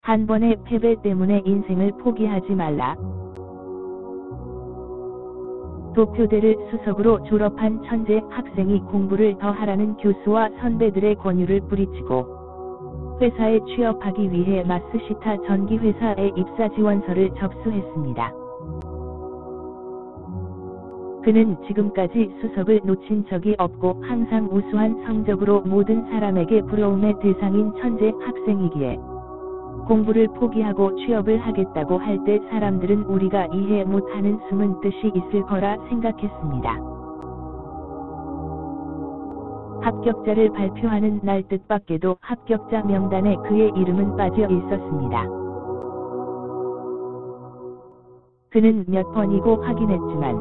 한 번의 패배 때문에 인생을 포기하지 말라. 도표대를 수석으로 졸업한 천재 학생이 공부를 더 하라는 교수와 선배들의 권유를 뿌리치고 회사에 취업하기 위해 마쓰시타 전기회사에 입사 지원서를 접수했습니다. 그는 지금까지 수석을 놓친 적이 없고 항상 우수한 성적으로 모든 사람에게 부러움의 대상인 천재 학생이기에 공부를 포기하고 취업을 하겠다고 할 때 사람들은 우리가 이해 못하는 숨은 뜻이 있을 거라 생각했습니다. 합격자를 발표하는 날 뜻밖에도 합격자 명단에 그의 이름은 빠져 있었습니다. 그는 몇 번이고 확인했지만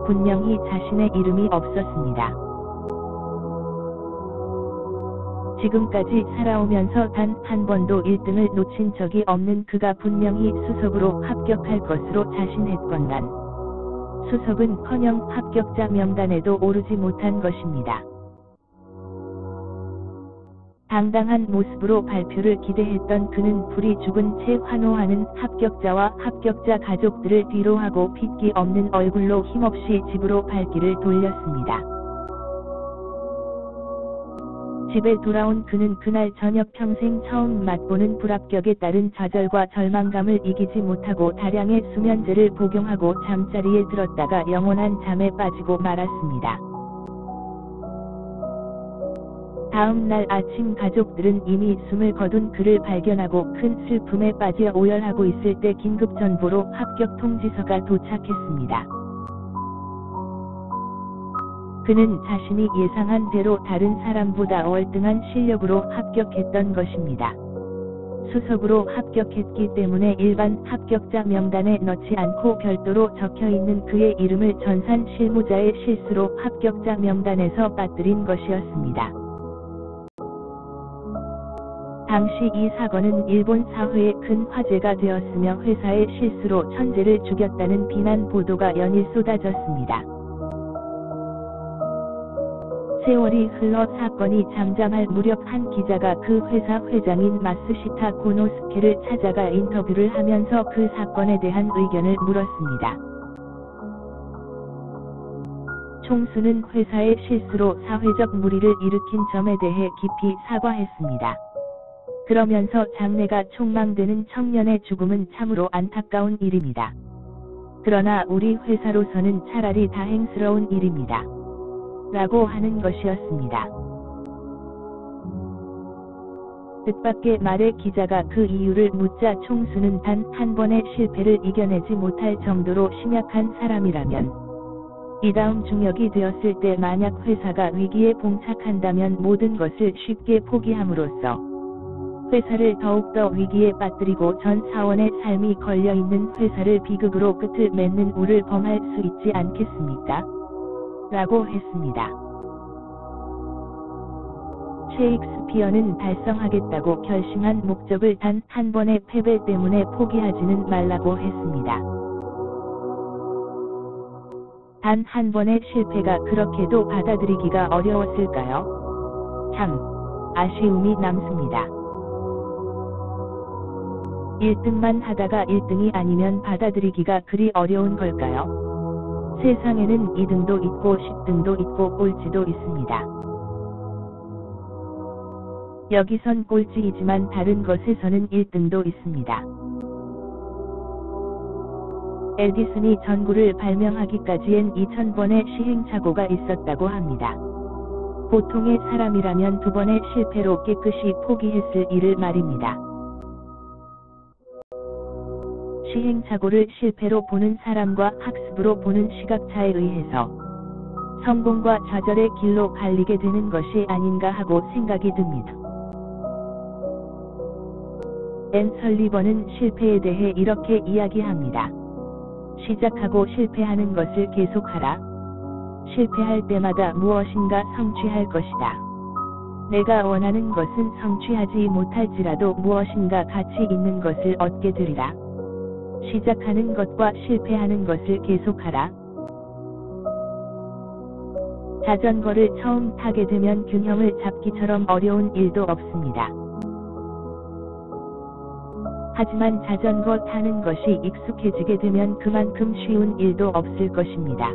분명히 자신의 이름이 없었습니다. 지금까지 살아오면서 단 한 번도 1등을 놓친 적이 없는 그가 분명히 수석으로 합격할 것으로 자신했건만 수석은커녕 합격자 명단에도 오르지 못한 것입니다. 당당한 모습으로 발표를 기대했던 그는 불이 죽은 채 환호하는 합격자와 합격자 가족들을 뒤로하고 핏기 없는 얼굴로 힘없이 집으로 발길을 돌렸습니다. 집에 돌아온 그는 그날 저녁 평생 처음 맛보는 불합격에 따른 좌절과 절망감을 이기지 못하고 다량의 수면제를 복용하고 잠자리에 들었다가 영원한 잠에 빠지고 말았습니다. 다음 날 아침 가족들은 이미 숨을 거둔 그를 발견하고 큰 슬픔에 빠져 오열하고 있을 때 긴급 전보로 합격 통지서가 도착했습니다. 그는 자신이 예상한 대로 다른 사람보다 월등한 실력으로 합격했던 것입니다. 수석으로 합격했기 때문에 일반 합격자 명단에 넣지 않고 별도로 적혀있는 그의 이름을 전산 실무자의 실수로 합격자 명단에서 빠뜨린 것이었습니다. 당시 이 사건은 일본 사회에 큰 화제가 되었으며 회사의 실수로 천재를 죽였다는 비난 보도가 연일 쏟아졌습니다. 세월이 흘러 사건이 잠잠할 무렵 한 기자가 그 회사 회장인 마쓰시타 고노스케를 찾아가 인터뷰를 하면서 그 사건에 대한 의견을 물었습니다. 총수는 회사의 실수로 사회적 물의를 일으킨 점에 대해 깊이 사과했습니다. 그러면서 장래가 촉망되는 청년의 죽음은 참으로 안타까운 일입니다. 그러나 우리 회사로서는 차라리 다행스러운 일입니다. 라고 하는 것이었습니다. 뜻밖의 말에 기자가 그 이유를 묻자 총수는 단 한 번의 실패를 이겨내지 못할 정도로 심약한 사람이라면 이 다음 중역이 되었을 때 만약 회사가 위기에 봉착한다면 모든 것을 쉽게 포기함으로써 회사를 더욱더 위기에 빠뜨리고 전 사원의 삶이 걸려있는 회사를 비극으로 끝을 맺는 우를 범할 수 있지 않겠습니까? 라고 했습니다. 셰익스피어는 달성하겠다고 결심한 목적을 단 한 번의 패배 때문에 포기하지는 말라고 했습니다. 단 한 번의 실패가 그렇게도 받아들이기가 어려웠을까요? 참 아쉬움이 남습니다. 1등만 하다가 1등이 아니면 받아들이기가 그리 어려운 걸까요? 세상에는 2등도 있고 10등도 있고 꼴찌도 있습니다. 여기선 꼴찌이지만 다른 것에서는 1등도 있습니다. 에디슨이 전구를 발명하기까지엔 2000번의 시행착오가 있었다고 합니다. 보통의 사람이라면 2번의 실패로 깨끗이 포기했을 일을 말입니다. 시행착오를 실패로 보는 사람과 학습으로 보는 시각차에 의해서 성공과 좌절의 길로 갈리게 되는 것이 아닌가 하고 생각이 듭니다. 앤 설리번은 실패에 대해 이렇게 이야기합니다. 시작하고 실패하는 것을 계속하라. 실패할 때마다 무엇인가 성취할 것이다. 내가 원하는 것은 성취하지 못할지라도 무엇인가 가치 있는 것을 얻게 되리라. 시작하는 것과 실패하는 것을 계속하라. 자전거를 처음 타게 되면 균형을 잡기처럼 어려운 일도 없습니다. 하지만 자전거 타는 것이 익숙해지게 되면 그만큼 쉬운 일도 없을 것입니다.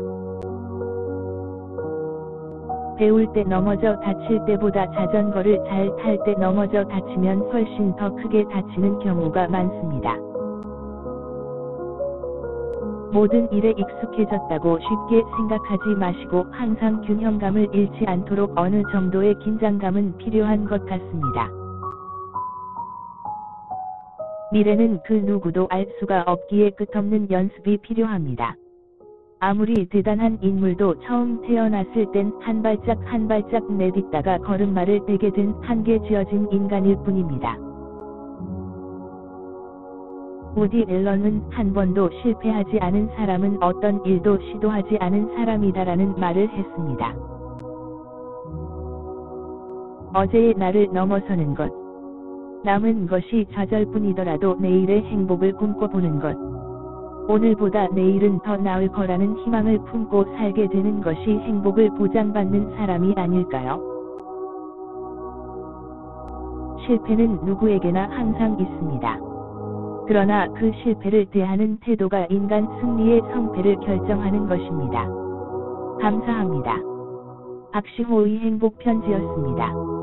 배울 때 넘어져 다칠 때보다 자전거를 잘 탈 때 넘어져 다치면 훨씬 더 크게 다치는 경우가 많습니다. 모든 일에 익숙해졌다고 쉽게 생각하지 마시고 항상 균형감을 잃지 않도록 어느 정도의 긴장감은 필요한 것 같습니다. 미래는 그 누구도 알 수가 없기에 끝없는 연습이 필요합니다. 아무리 대단한 인물도 처음 태어났을 땐 한 발짝 한 발짝 내딛다가 걸음마를 대게 된 한계 쥐어진 인간일 뿐입니다. 우디 앨런은 한 번도 실패하지 않은 사람은 어떤 일도 시도하지 않은 사람이다라는 말을 했습니다. 어제의 나를 넘어서는 것. 남은 것이 좌절뿐이더라도 내일의 행복을 꿈꿔보는 것. 오늘보다 내일은 더 나을 거라는 희망을 품고 살게 되는 것이 행복을 보장받는 사람이 아닐까요? 실패는 누구에게나 항상 있습니다. 그러나 그 실패를 대하는 태도가 인간 승리의 성패를 결정하는 것입니다. 감사합니다. 박시호의 행복편지였습니다.